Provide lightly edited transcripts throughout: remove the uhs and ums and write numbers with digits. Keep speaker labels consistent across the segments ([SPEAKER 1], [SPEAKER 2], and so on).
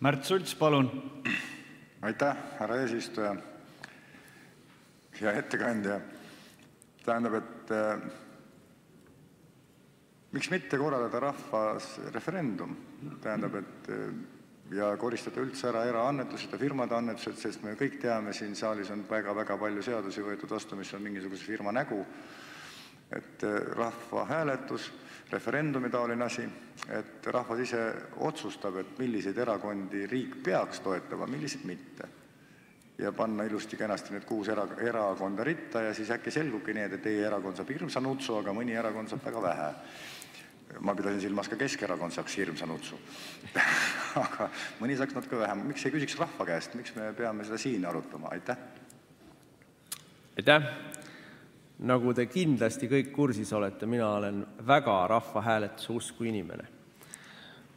[SPEAKER 1] Märt Sults, palun.
[SPEAKER 2] Aitäh, härra eesistuja. Hea ettekandja. Tähendab, et miks mitte korraldada rahvas referendum? Tähendab, et ja koristada üldse ära eraannetused ja firmade annetused, sest me kõik teame, siin saalis on väga palju seadusi võetud vastu, mis on mingisuguse firma nägu. Et rahva hääletus, referendumi taoline asi, et rahvas ise otsustab, et milliseid erakondi riik peaks toetama, milliseid mitte. Ja panna ilusti kenasti need 6 erakonda ritta ja siis äkki selgubki nii, et teie erakond saab hirmsa nutsu, aga mõni erakond saab väga vähe. Ma pidasin silmas ka Keskerakond saaks hirmsa nutsu. Aga mõni saaks natuke vähem. Miks ei küsiks rahva käest? Miks me peame seda siin arutama? Aitäh!
[SPEAKER 3] Aitäh! Nagu te kindlasti kõik kursis olete, mina olen väga rahvahääletuse usku inimene.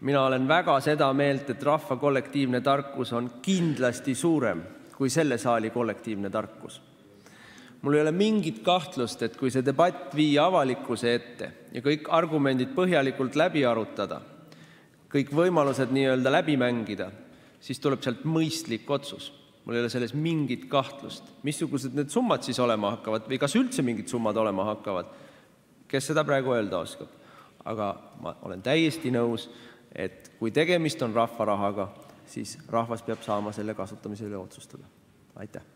[SPEAKER 3] Mina olen väga seda meelt, et rahva kollektiivne tarkus on kindlasti suurem kui selle saali kollektiivne tarkus. Mul ei ole mingit kahtlust, et kui see debatt viia avalikkuse ette ja kõik argumendid põhjalikult läbi arutada, kõik võimalused nii-öelda läbi mängida, siis tuleb sealt mõistlik otsus. Mul ei ole selles mingit kahtlust. Missugused need summad siis olema hakkavad või kas üldse mingid summad olema hakkavad, kes seda praegu öelda oskab. Aga ma olen täiesti nõus, et kui tegemist on rahva rahaga, siis rahvas peab saama selle kasutamise üle otsustada. Aitäh!